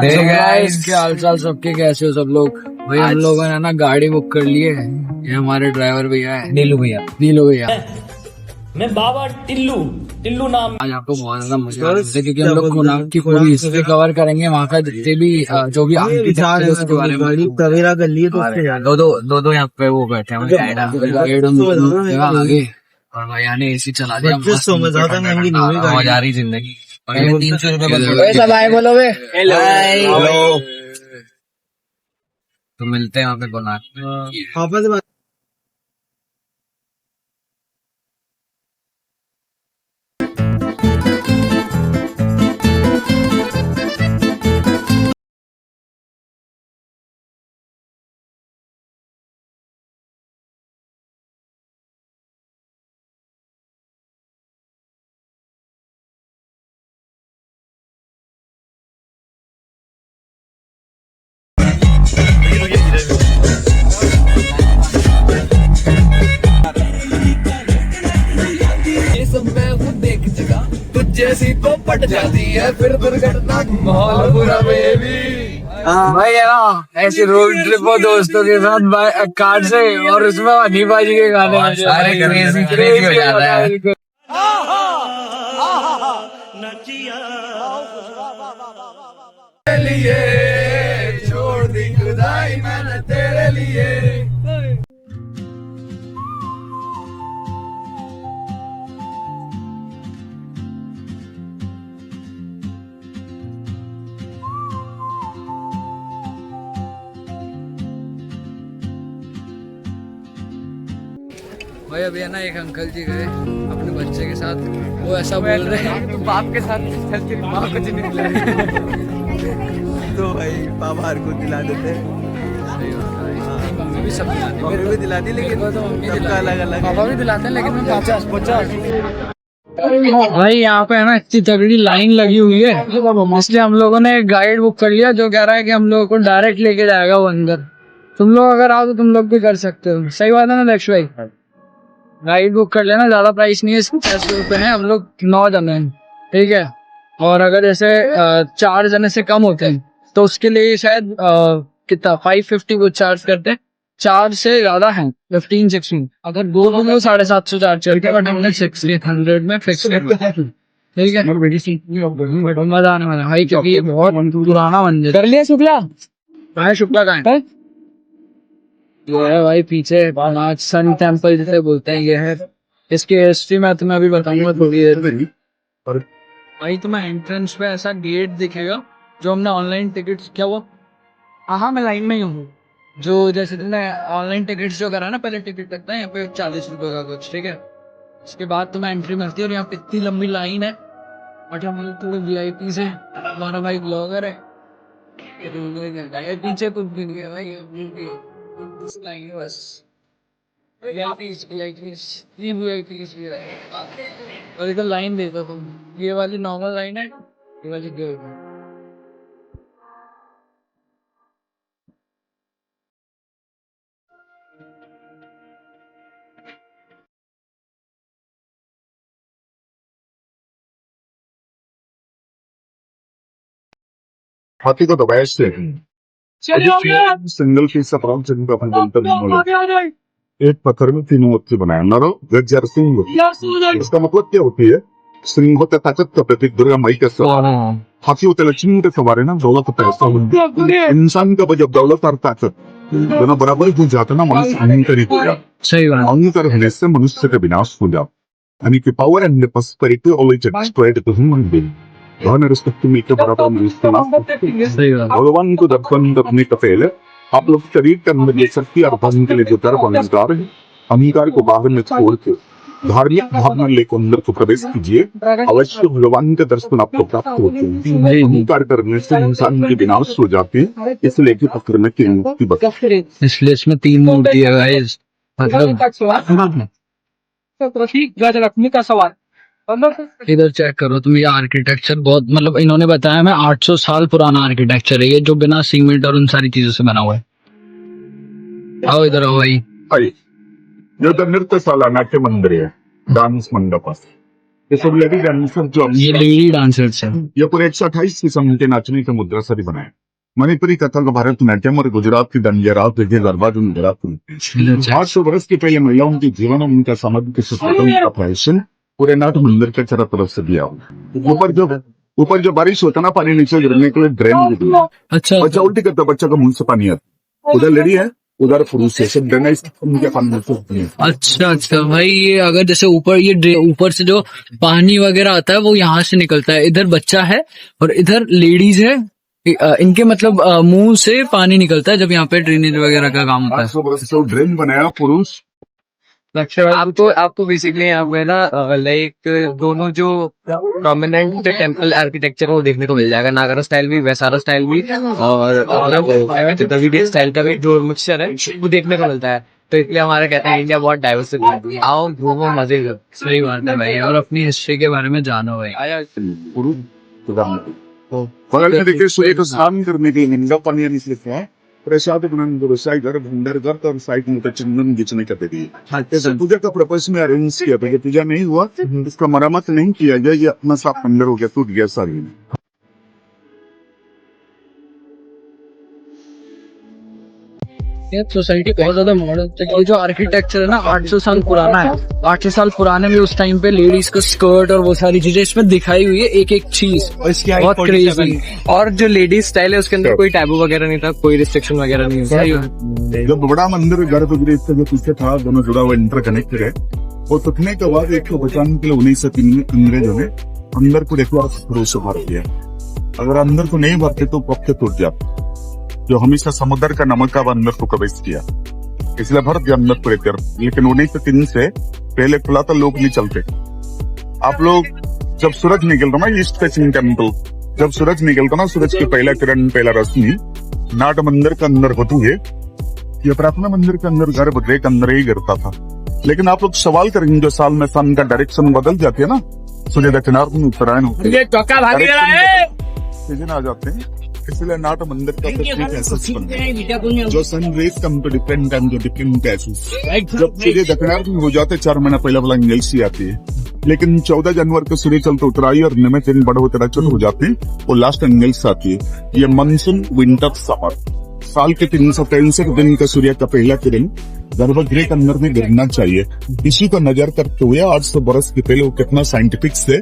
क्या हाल चाल सबके, कैसे हो सब लोग? भाई हम लोगों ने ना गाड़ी बुक कर ली है। ये हमारे ड्राइवर भैया है, नीलू भैया। मैं बाबा टिल्लू टिल्लू नाम। आज आपको बहुत ज्यादा मजा आ रहा है क्योंकि हम लोग कोणार्क की पूरी हिस्ट्री कवर करेंगे, वहाँ का जितने भी जो भी आर्किटेक्चर है उसके बारे में। तवेरा कर लिए तो दो यहाँ पे वो बैठे हैं गाइड आगे, और भैया ने एसी चला दिया। महंगी नहीं हुई मजा आ रही जिंदगी। 300 रुपए सब आए बोलो वे। हेलो, तो मिलते हैं वहाँ पे कोणार्क में। जैसी तो पट जाती है फिर दुर्घटना माहौल बुरा बेबी। भाई है ना, ऐसी रोड ट्रिप हो दोस्तों के साथ कार से, और उसमें हनी बाजी के गाने सारे क्रेजी हो जाता है। लिए छोड़ दी खुदाई मैंने तेरे लिए। भाई अभी है ना, एक अंकल जी गए अपने बच्चे के साथ, वो ऐसा बोल रहे हैं तो बाप के साथ चलते माँ कुछ नहीं दिला तो भाई पापा हर को दिला देते हैं। मम्मी भी सब दिलाती, मेरे को दिलाती, लेकिन वो तो मम्मी सबका अलग अलग पापा भी दिलाते हैं, लेकिन मैं 50 भाई यहाँ पे है ना इतनी तगड़ी लाइन लगी हुई है, इसलिए हम लोगों ने एक गाइड बुक कर लिया जो कह रहा है कि हम लोगों को डायरेक्ट लेके जाएगा वो अंदर। तुम लोग अगर आओ तो तुम लोग भी कर सकते हो। सही बात है ना दक्ष भाई? गाइड बुक कर लेना, ज्यादा प्राइस नहीं है, इसमें 600 रुपये है। हम लोग 9 जने हैं, ठीक है। और अगर जैसे 4 जने से कम होते हैं तो उसके लिए शायद कितना 550 वो चार्ज करते हैं। 4 से ज्यादा है 15-16। अगर 2 लोग हो 750 चार्ज करते हैं, बट हमने 600 में फिक्स कर, ठीक है। मजा आने वाला भाई, क्योंकि ये बहुत पुराना मंदिर कर लिया। शुक्ला भाई, शुक्ला कहाँ है? ये है भाई पीछे नाथ सन टेम्पल जिसे बोलते हैं, ये है। इसकी हिस्ट्री मैं तुम्हें अभी बताऊंगा थोड़ी देर में। भाई तुम्हें एंट्रेंस पे ऐसा गेट दिखेगा, जो हमने ऑनलाइन टिकट्स, क्या हुआ? हाँ मैं लाइन में ही हूँ। जो जैसे तुमने ऑनलाइन टिकट्स जो करा ना, पहले टिकट लगता है यहाँ पे 40 रुपए का कुछ, ठीक है। उसके बाद तुम्हें एंट्री मिलती है, और यहाँ पे इतनी लंबी लाइन है। बट हम लोग थोड़े VIP से, हमारा भाई ब्लॉगर है, पीछे कुछ भी नहीं है भाई, बस और इधर लाइन देखो तुम, ये वाली नॉर्मल लाइन है, ये वाली हाथी को दबाया सिंगल पीस का प्राउन चिकन का अपन बोलते हैं। एक पत्थर में 3 मूर्ति बनाया, नरो गज्जर सिंह। इसका मतलब क्या होती है? सिंह होता ताकत का प्रतीक, दुर्गा माई का स्वरूप। हाथी होते लक्ष्मी के सवार है ना, दौलत का पैसा। इंसान का जब दौलत और ताकत दोनों बराबर हो जाते ना, मनुष्य अहंकारी हो जाता। सही बात। अहंकार होने से मनुष्य का विनाश हो जाता। यानी कि power and prosperity always spread to human being। धन रिस्पेक्ट के बराबर मनुष्य भगवान को दर्शन करने का पहले आप लोग शरीर के अंदर ये शक्ति और धन के लिए जो गर्भ अहंकार है, अहंकार को बाहर में छोड़ के धार्मिक भावना लेकर अंदर को प्रवेश कीजिए, अवश्य भगवान के दर्शन आपको प्राप्त होते हैं। अहंकार करने से इंसान की विनाश हो जाती है, इसलिए कि पत्थर में 3 मूर्ति बता, इसलिए इसमें 3 मूर्ति है गाइस। मतलब का सवाल इधर चेक करो तुम, ये आर्किटेक्चर बहुत, मतलब इन्होंने बताया मैं 800 साल पुराना आर्किटेक्चर है ये, जो बिना सीमेंट और उन सारी चीजों से बना हुआ है। आओ इधर आओ भाई। ये तो नृत्यशाला नाट्य मंदिर है, डांस मंडप है। ये सब लेडी डांसर जो ये लेडी डांसर्स है। ये पूरे 128 किस्म के नाचने का मुद्रा से बनाए। मणिपुरी कथक, भरतनाट्यम और गुजरात की दांडिया रात देखिए गरबा जो गुजरात में 800 वर्ष के पहले महिलाओं के जीवन में उनका समग्र स्वतंत्र फैशन पूरे नाट मंदिर के चारों तरफ से दिया हुआ। ऊपर जो बारिश होता ना, पानी नीचे गिरने के लिए ड्रेन भी दिया। अच्छा बच्चा उल्टी करता, बच्चा का मुंह से पानी आता। उधर लेडी है, उधर पुरुष है, सब ड्रेन उनके पानी में। अच्छा भाई, ये अगर जैसे ऊपर ये ऊपर से जो पानी वगैरह आता है वो यहाँ से निकलता है, इधर बच्चा है और इधर लेडीज है, इनके मतलब मुंह से पानी निकलता है जब यहाँ पे ड्रेनेज वगैरह का काम होता है। 800 वर्ष से ड्रेन बनाया पुरुष। आपको बेसिकली यहाँ पे ना लाइक दोनों जो प्रोमिनेंट टेम्पल आर्किटेक्चर है वो देखने को मिल जाएगा। नागरा स्टाइल भी, वैसारा स्टाइल भी और द्रविडियन स्टाइल का भी जो मिक्सचर है वो देखने को मिलता है। तो इसलिए हमारा कहते हैं इंडिया बहुत डाइवर्स है। आओ घूमो मजे करो। सही बात है भाई, और अपनी हिस्ट्री के बारे में जानो भाई। बगल में देखिए सूर्य को स्नान करने के निंदा पानी लिखते हैं। प्रसाद घर भंडार घर और साइड में चंदन घिंचने का दे पूजा का पर्पस में अरेंज किया था। पूजा नहीं हुआ, इसका मरम्मत नहीं किया गया, ये अपना साफ अंदर हो गया, टूट गया सारी। ये सोसाइटी बहुत ज्यादा मॉडर्न, ये जो आर्किटेक्चर है ना 800 साल पुराना है। 800 साल पुराने में उस टाइम पे लेडीज को स्कर्ट और वो सारी चीजें इसमें दिखाई हुई है, एक एक चीज बहुत क्रेजी। और जो लेडीज स्टाइल है उसके अंदर कोई टैबू वगैरह नहीं था, कोई रिस्ट्रिक्शन वगैरह नहीं था। जब बड़ा मंदिर गर्भगृह से जो पीछे था, दोनों जुड़ा हुआ इंटरकनेक्टेड है। वो टूटने के बाद एक बचाने के लिए 1903 में अंग्रेजों ने अंदर को देखो भरोसा भर दिया। अगर अंदर को नहीं भरते तो पक्के टूट जाते। जो हमेशा समुद्र का नमक का अंदर को प्रवेश किया, इसलिए भर दिया अंदर को लेकर। लेकिन 1903 से पहले खुला तो लोग नहीं चलते। आप लोग जब सूरज निकलता ना, ईस्ट फेसिंग टेम्पल, जब सूरज निकलता ना, सूरज की पहला किरण, पहला रोशनी नाट मंदिर के अंदर होती है। ये प्रार्थना मंदिर के अंदर गर्भगृह के अंदर ही गिरता था। लेकिन आप लोग सवाल करेंगे, जो साल में सन का डायरेक्शन बदल जाती है ना, सूर्य दक्षिणार्थ में उत्तरायण होती है, सीजन आ जाते हैं। इसलिए नाट मंदिर का जो sun rays come to different time, जो डिफरेंट गैसेस, जब सूर्य दक्षिणार्थ में हो जाते 4 महीना पहले वाला एंगल्सी आती है। लेकिन 14 जनवरी को सूर्य चलते उतराई और नियमित दिन बड़े होते हो जाते हैं, वो लास्ट एंगल्स आती है। ये मानसून, विंटर, समर, साल के 363 दिन का सूर्य का पहला किरण गर्भगृह के अंदर में गिरना चाहिए। इसी को नजर करते हुए 800 बरस के पहले वो कितना साइंटिफिक से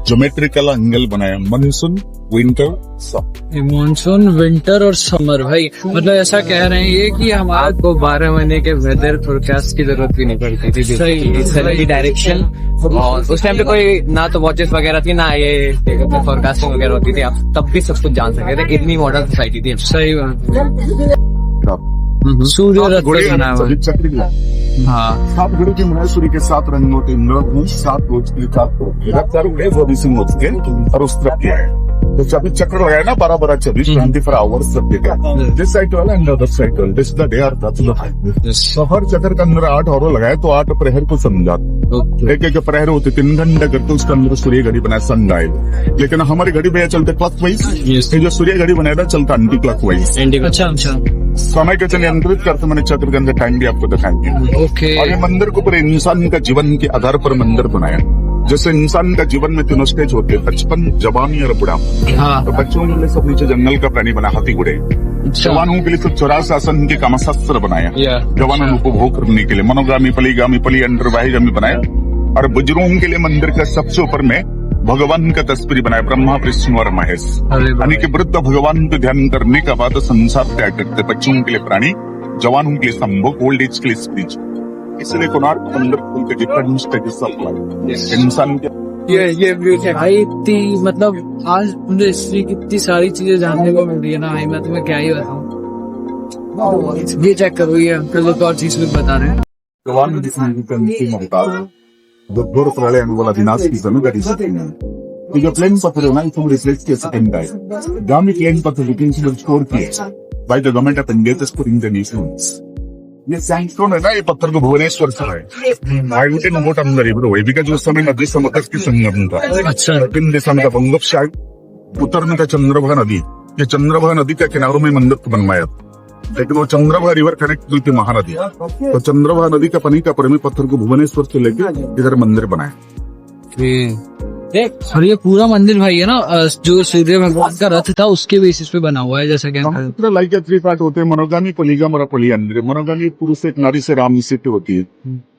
ज्योमेट्रिकल एंगल बनाया, monsoon, winter, summer. Monsoon, winter और समर भाई, मतलब ऐसा कह रहे हैं ये कि हमारा आपको 12 महीने के वेदर फोरकास्ट की जरूरत भी नहीं पड़ती थी। सही डायरेक्शन, और उस टाइम पे कोई ना तो वॉचेस वगैरह थी, ना ये फोरकास्टिंग वगैरह होती थी। आप तब भी सब कुछ जान सकते थे, इतनी मॉडर्न सोसाइटी थी। सही बात। सूर्य रथ बना हुआ है। चक्र, हाँ, 7 घड़ी के बनाए सूर्य के 7 रंग होते हैं, 7 रोज के 7 घड़ी होते हैं और उस तरफ क्या है तो 24 चक्र लगाया ना, 12 24 24 आवर्स सब जगह। दिस साइड वाला एंड अदर साइड वाला, दिस द डे और दैट्स द टाइम। तो हर चक्र के अंदर 8 और लगाए तो 8 प्रहर को समझाते। एक एक प्रहर होते 3 घंटे करते, उसके अंदर सूर्य घड़ी बनाया, सन डायल। लेकिन हमारी घड़ी भैया चलते क्लॉकवाइज, जो सूर्य घड़ी बनाया था चलता एंटी क्लॉकवाइज। अच्छा अच्छा, समय के नियंत्रित करते मैंने चक्र के अंदर टाइम भी आपको दिखाएंगे। ओके। और ये मंदिर को पूरे इंसान का जीवन के आधार पर मंदिर बनाया। जैसे इंसान का जीवन में 3 स्टेज होते हैं, बचपन, जवानी और बुढ़ापा। हाँ। तो बच्चों के लिए सब नीचे जंगल का प्राणी बना, हाथी घोड़े। जवानों के लिए सब 84 आसन के कामशास्त्र बनाया, जवानों को उपभोग करने के लिए मनोगामी, पलीगामी, अंतर्वाहिगामी बनाया। और बुजुर्गों के लिए मंदिर का सबसे ऊपर में भगवान का तस्वीर बनाया, ब्रह्मा, विष्णु और महेश। यानी कि वृद्ध भगवान को ध्यान करने का बाद संसार त्याग करते। बच्चों के लिए प्राणी, जवानों के लिए संभोग, ओल्ड एज के लिए स्पीच। इसलिए कोणार्क मंदिर के डिफरेंट स्टेजेस ऑफ इंसान के ये व्यू है भाई। इतनी मतलब आज मुझे हिस्ट्री की इतनी सारी चीजें जानने को मिल रही है ना भाई, मैं तुम्हें क्या ही बताऊं। ये चेक करो, ये अंकल एक और चीज कुछ बता रहे हैं। भगवान दुर्घोर प्रलय वाला विनाश की जरूरत है। जो प्लेन पत्थर है ना, इसको रिप्लेस किया सेकंड टाइम। गामी प्लेन पत्थर रिप्लेस स्टोर किया by the government of India to store in the nations. ये सैंडस्टोन है ना, ये पत्थर को भुवनेश्वर से है। आई वुड नोट अंदर ही ब्रो, बिकॉज़ उस समय नदी समुद्र की संगम था। अच्छा। इन दिशा में बंगोपसागर, उत्तर में था चंद्रभागा नदी। ये चंद्रभागा नदी के किनारों में मंदिर को बनवाया, लेकिन वो चंद्रभागा रिवर कनेक्ट हुई थी महानदी। तो चंद्रभागा नदी का पानी का प्रेमी पत्थर को भुवनेश्वर से लेकर इधर मंदिर बनाया। देख, और ये पूरा मंदिर भाई है ना, जो सूर्य भगवान का रथ था उसके बेसिस पे बना हुआ है, जैसा कि हम पूरा लाइक के 3 पार्ट होते हैं, मनोगामी, पोलीगम और पोलियंड्री। मनोगामी पुरुष एक नारी से राम सिद्ध होती है,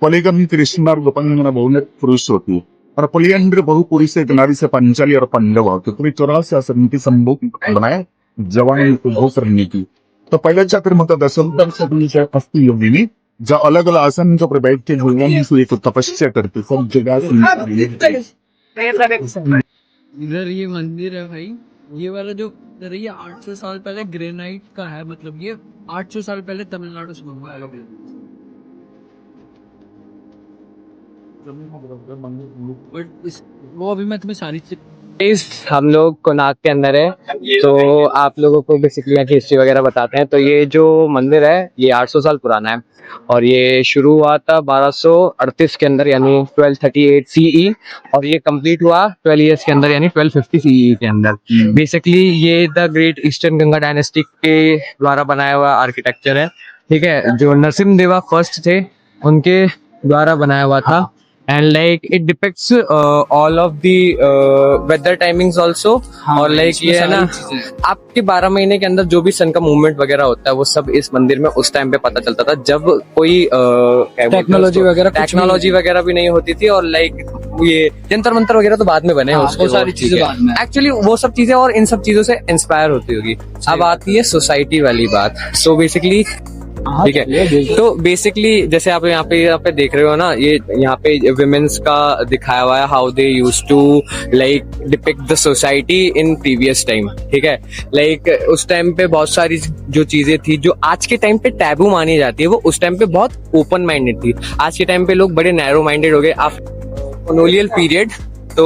पोलीगम कृष्ण और गोपांगना बहुनेक पुरुष होती है, और पोलियंड्री बहु पुरुष एक नारी से पंचाली और पंडव होती है। पूरी 84 आसन की संभोग बनाए जवान को करने की। तो पहले चक्र मतलब दशम से हस्ती योगिनी, जो अलग अलग आसन जो पर बैठ के भगवान की एक तपस्या करते सब जगह। इधर ये मंदिर है भाई, ये वाला जो इधर है, ये 800 साल पहले ग्रेनाइट का है, मतलब ये 800 साल पहले तमिलनाडु से मंगवाया गया। बट वो अभी मैं तुम्हें सारी हम लोग कोणार्क के अंदर है, तो आप लोगों को बेसिकली यहाँ की हिस्ट्री वगैरह बताते हैं। तो ये जो मंदिर है ये 800 साल पुराना है, और ये शुरू हुआ था 1238 के अंदर, यानी 1238 CE, और ये कंप्लीट हुआ 12 इयर्स के अंदर, यानी 1250 CE के अंदर। बेसिकली ये the great eastern Ganga dynasty के द्वारा बनाया हुआ आर्किटेक्चर है, ठीक है, जो नरसिम्हा देवा फर्स्ट थे उनके द्वारा बनाया हुआ था। And like it depicts all of the weather timings also, और like ये है ना आपके 12 महीने के अंदर जो भी सन का मूवमेंट वगैरह होता है वो सब इस मंदिर में उस टाइम पे पता चलता था, जब कोई टेक्नोलॉजी वगैरह भी नहीं होती थी, और लाइक ये जंतर मंतर वगैरह तो बाद में बने हैं, वो सारी चीजें बाद में। एक्चुअली वो सब चीजें और इन सब चीजों से इंस्पायर होती होगी। अब आती है सोसाइटी वाली बात। सो बेसिकली ठीक है, तो बेसिकली जैसे आप यहाँ पे देख रहे हो ना, ये यहाँ पे विमेन्स का दिखाया हुआ है, how they use to like depict the society in previous time, ठीक है। लाइक उस टाइम पे बहुत सारी जो चीजें थी जो आज के टाइम पे टैबू मानी जाती है, वो उस टाइम पे बहुत ओपन माइंडेड थी। आज के टाइम पे लोग बड़े नैरो माइंडेड हो गए। आफ्टर कॉलोनियल पीरियड तो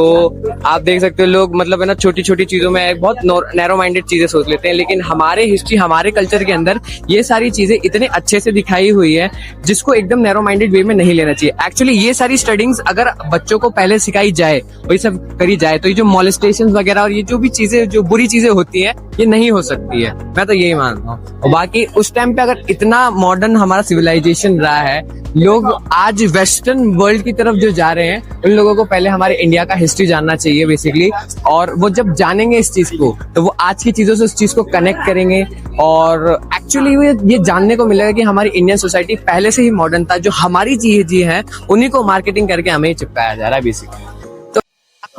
आप देख सकते हो लोग मतलब है ना छोटी छोटी चीजों में बहुत नैरो माइंडेड चीजें सोच लेते हैं, लेकिन हमारे हिस्ट्री हमारे कल्चर के अंदर ये सारी चीजें इतने अच्छे से दिखाई हुई है जिसको एकदम नैरो माइंडेड वे में नहीं लेना चाहिए। एक्चुअली ये सारी स्टडीज अगर बच्चों को पहले सिखाई जाए, वही सब करी जाए, तो ये जो मॉलेस्टेशन वगैरह और ये जो भी चीजें जो बुरी चीजें होती है ये नहीं हो सकती है। मैं तो यही मानता हूँ। और बाकी उस टाइम पे अगर इतना मॉडर्न हमारा सिविलाइजेशन रहा है, लोग आज वेस्टर्न वर्ल्ड की तरफ जो जा रहे हैं, उन लोगों को पहले हमारे इंडिया का हिस्ट्री जानना चाहिए बेसिकली। और वो जब जानेंगे इस चीज को तो वो आज की चीजों से उस चीज को कनेक्ट करेंगे, और एक्चुअली ये जानने को मिलेगा कि हमारी इंडियन सोसाइटी पहले से ही मॉडर्न था। जो हमारी चीजें हैं उन्हीं को मार्केटिंग करके हमें चिपकाया जा रहा है बेसिकली।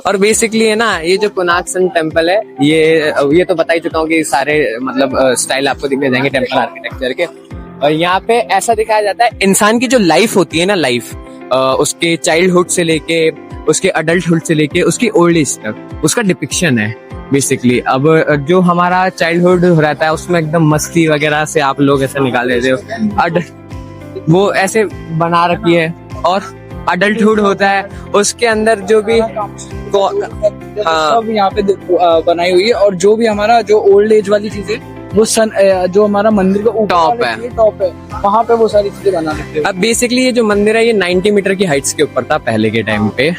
और बेसिकली है ना ये जो कोणार्क सन टेम्पल है, ये तो बता ही चुका हूँ कि सारे मतलब स्टाइल आपको दिखने जाएंगे टेम्पल आर्किटेक्चर के। और यहाँ पे ऐसा दिखाया जाता है इंसान की जो लाइफ होती है ना, लाइफ उसके चाइल्डहुड से लेके उसके अडल्टहुड से लेके उसकी ओल्ड एज तक उसका डिपिक्शन है बेसिकली। अब जो हमारा चाइल्डहुड रहता है उसमें एकदम मस्ती वगैरह से आप लोग ऐसे निकाल देते हो, वो ऐसे बना रखी है। और अडल्टहुड होता है उसके अंदर जो भी सब यहाँ पे बनाई हुई है। और जो भी हमारा जो ओल्ड एज वाली चीजें वो जो हमारा मंदिर का टॉप है वहाँ पे वो सारी चीजें बना सकते हैं। अब बेसिकली ये जो मंदिर है ये 90 मीटर की हाइट्स के ऊपर था पहले के टाइम पे।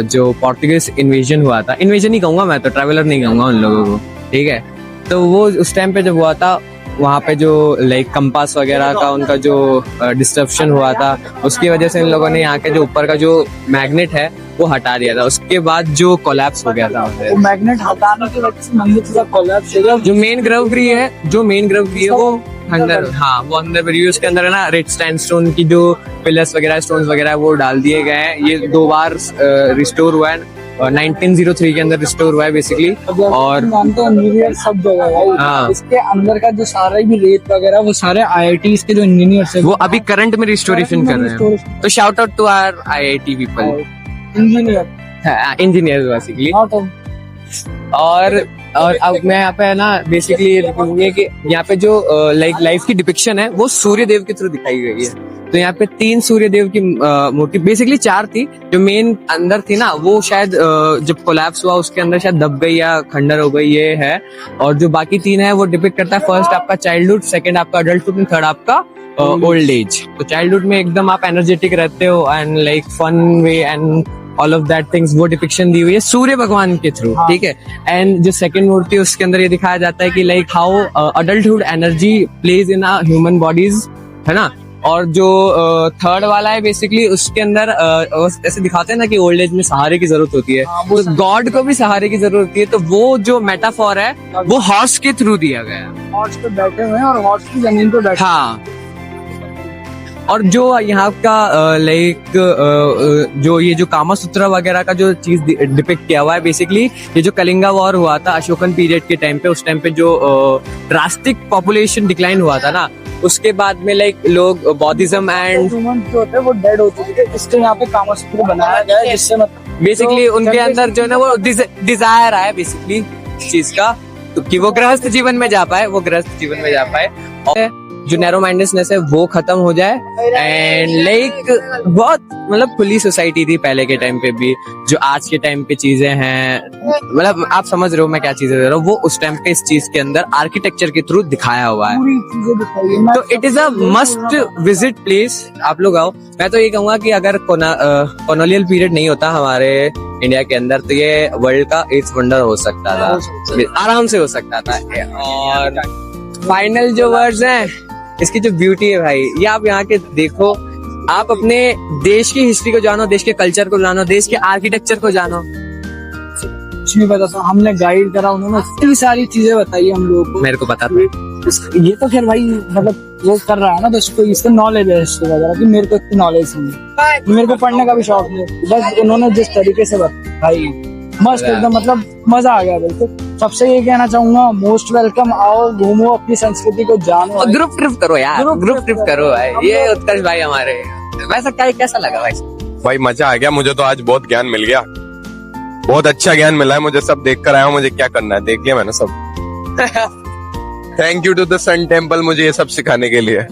जो पोर्तुगीज इन्वेजन हुआ था, इन्वेजन नहीं कहूंगा मैं तो, ट्रैवलर नहीं कहूंगा उन लोगों को, ठीक है। तो वो उस टाइम पे जब हुआ था वहाँ पे जो लाइक कंपास वगैरह का उनका जो डिस्ट्रप्शन हुआ था, उसकी वजह से इन लोगों ने यहाँ के जो ऊपर का जो मैग्नेट है वो हटा दिया था। उसके बाद जो कोलैप्स हो गया था वो मैग्नेट हटाने की वजह से मंदिर पूरा कोलैप्स हो गया। जो मेन गर्भगृह है वो अंदर, हाँ वो अंदर उसके अंदर है ना रेड स्टैंडस्टोन की जो पिलर्स वगैरह स्टोन्स वगैरह वो डाल दिए गए हैं। ये 2 बार रिस्टोर हुआ है, 1903 के अंदर रिस्टोर हुआ है बेसिकली। और मानते हैं इंजीनियर सब जगह है, इसके अंदर का जो सारा भी रेत वगैरह वो सारे IITs के जो इंजीनियर्स है वो अभी करंट में रिस्टोरेशन कर रहे हैं। तो shout out to our IIT people, engineer basically. और अब मैं यहाँ पे है ना बेसिकली ये देखूंगी कि यहाँ पे जो लाइफ की डिपिक्शन है वो सूर्य देव के थ्रू दिखाई गई है। तो यहाँ पे 3 सूर्य देव की मूर्ति, बेसिकली 4 थी। जो मेन अंदर थी ना वो शायद जब कोलैप्स हुआ उसके अंदर शायद दब गई या खंडर हो गई, ये है। और जो बाकी 3 है वो डिपिक्ट करता है फर्स्ट आपका चाइल्डहुड, सेकंड आपका अडल्टहुड एंड थर्ड आपका ओल्ड एज। तो चाइल्डहुड में एकदम आप एनर्जेटिक रहते हो and like fun way and all of that things, वो डिपिक्शन दी हुई है सूर्य भगवान के थ्रू, ठीक है। एंड जो सेकंड मूर्ति उसके अंदर ये दिखाया जाता है कि like how adulthood energy plays in human bodies, है ना। और जो थर्ड वाला है बेसिकली उसके अंदर ऐसे दिखाते हैं ना कि ओल्ड एज में सहारे की जरूरत होती है, तो गॉड को भी सहारे की जरूरत होती है, तो वो जो मेटाफोर है वो हॉर्स के थ्रू दिया गया है। हॉर्स पे बैठे हुए हैं और हॉर्स की जमीन पे बैठे हाँ, और जो यहाँ का लाइक जो ये जो कामा सूत्र वगैरह का जो चीज डिपिक्ट किया हुआ है, बेसिकली ये जो कलिंगा वॉर हुआ था अशोकन पीरियड के टाइम पे, उस टाइम पे जो ड्रास्टिक पॉपुलेशन डिक्लाइन हुआ था ना, उसके बाद में लाइक लोग बौद्धिज्म एंड ह्यूमन जो होते हैं वो डेड हो चुके थे, इसके यहाँ पे कामसूत्र बनाया गया है, जिससे मतलब बेसिकली उनके अंदर जो है ना वो डिजायर आया बेसिकली इस चीज का, तो कि वो गृहस्थ जीवन में जा पाए, और जो नैरो माइंडनेस है वो खत्म हो जाए। एंड लाइक बहुत मतलब खुली सोसाइटी थी पहले के टाइम पे भी, जो आज के टाइम पे चीजें हैं, मतलब आप समझ रहे हो मैं क्या चीजें दे रहा हूँ, वो उस टाइम पे इस चीज के अंदर आर्किटेक्चर के थ्रू दिखाया हुआ है। पूरी चीजें दिखाई है। तो it is a must visit place, आप लोग आओ। मैं तो ये कहूंगा कि अगर कॉलोनियल पीरियड नहीं होता हमारे इंडिया के अंदर, तो ये वर्ल्ड का एट्थ वंडर हो सकता था, आराम से हो सकता था। और फाइनल जो वर्ड्स हैं, इसकी जो ब्यूटी है भाई, ये आप यहाँ के देखो, आप अपने देश की हिस्ट्री को जानो, देश के कल्चर को जानो, देश के आर्किटेक्चर को जानो। कुछ नहीं पता था, हमने गाइड करा, उन्होंने इतनी सारी चीजें बताई हम लोगों को। मेरे को पता था। ये तो फिर भाई मतलब वो कर रहा है ना, तो इसको नॉलेज है इसके वगैरह की, मेरे को इतनी नॉलेज नहीं, मेरे को पढ़ने का भी शौक नहीं, बस उन्होंने जिस तरीके से बताई मस्त एकदम, मतलब मजा आ गया बिल्कुल। सबसे ये कहना चाहूंगा, मोस्ट वेलकम, आओ घूमो, अपनी संस्कृति को जानो, ग्रुप ट्रिप करो यार, ग्रुप ट्रिप करो भाई। ये उत्कर्ष भाई हमारे, वैसा कैसा लगा भाई? भाई मजा आ गया, मुझे तो आज बहुत ज्ञान मिल गया, बहुत अच्छा ज्ञान मिला है मुझे, सब देख कर आया हूँ, मुझे क्या करना है देख लिया मैंने सब। Thank you to the sun temple मुझे ये सब सिखाने के लिए।